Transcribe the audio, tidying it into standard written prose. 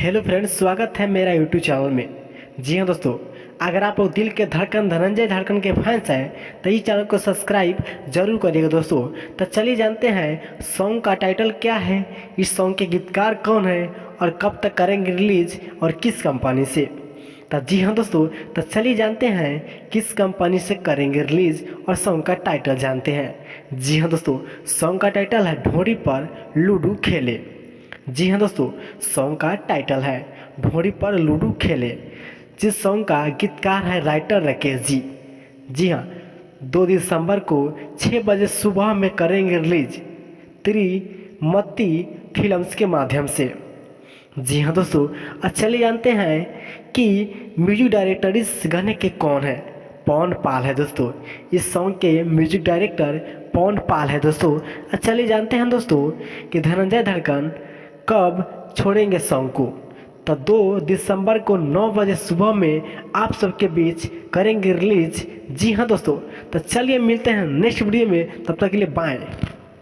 Hello friends, स्वागत है मेरा यूट्यूब चैनल में। जी हाँ दोस्तों, अगर आप लोग दिल के धड़कन धनंजय धड़कन के फैंस हैं तो इस चैनल को सब्सक्राइब जरूर करिएगा दोस्तों। तो चलिए जानते हैं सॉन्ग का टाइटल क्या है, इस सॉन्ग के गीतकार कौन है और कब तक करेंगे रिलीज और किस कंपनी से। तो जी हाँ दोस्तों, तो चलिए जानते हैं किस कंपनी से करेंगे रिलीज और सॉन्ग का टाइटल जानते हैं। जी हाँ दोस्तों, सॉन्ग का टाइटल है ढोरी पर लूडो खेले। जी हाँ दोस्तों, सॉन्ग का टाइटल है ढोरी पर लूडो खेले, जिस सॉन्ग का गीतकार है राइटर राकेश जी। जी हाँ, 2 दिसंबर को 6 बजे सुबह में करेंगे रिलीज त्रिमती फिल्म्स के माध्यम से। जी हाँ दोस्तों, चलिए जानते हैं कि म्यूजिक डायरेक्टर इस गाने के कौन है। पवन पाल है दोस्तों, इस सॉन्ग के म्यूजिक डायरेक्टर पवन पाल है दोस्तों। चलिए जानते हैं दोस्तों कि धनंजय धड़कन कब छोड़ेंगे सॉन्ग को। तो 2 दिसंबर को 9 बजे सुबह में आप सबके बीच करेंगे रिलीज। जी हाँ दोस्तों, तो चलिए मिलते हैं नेक्स्ट वीडियो में, तब तक के लिए बाय।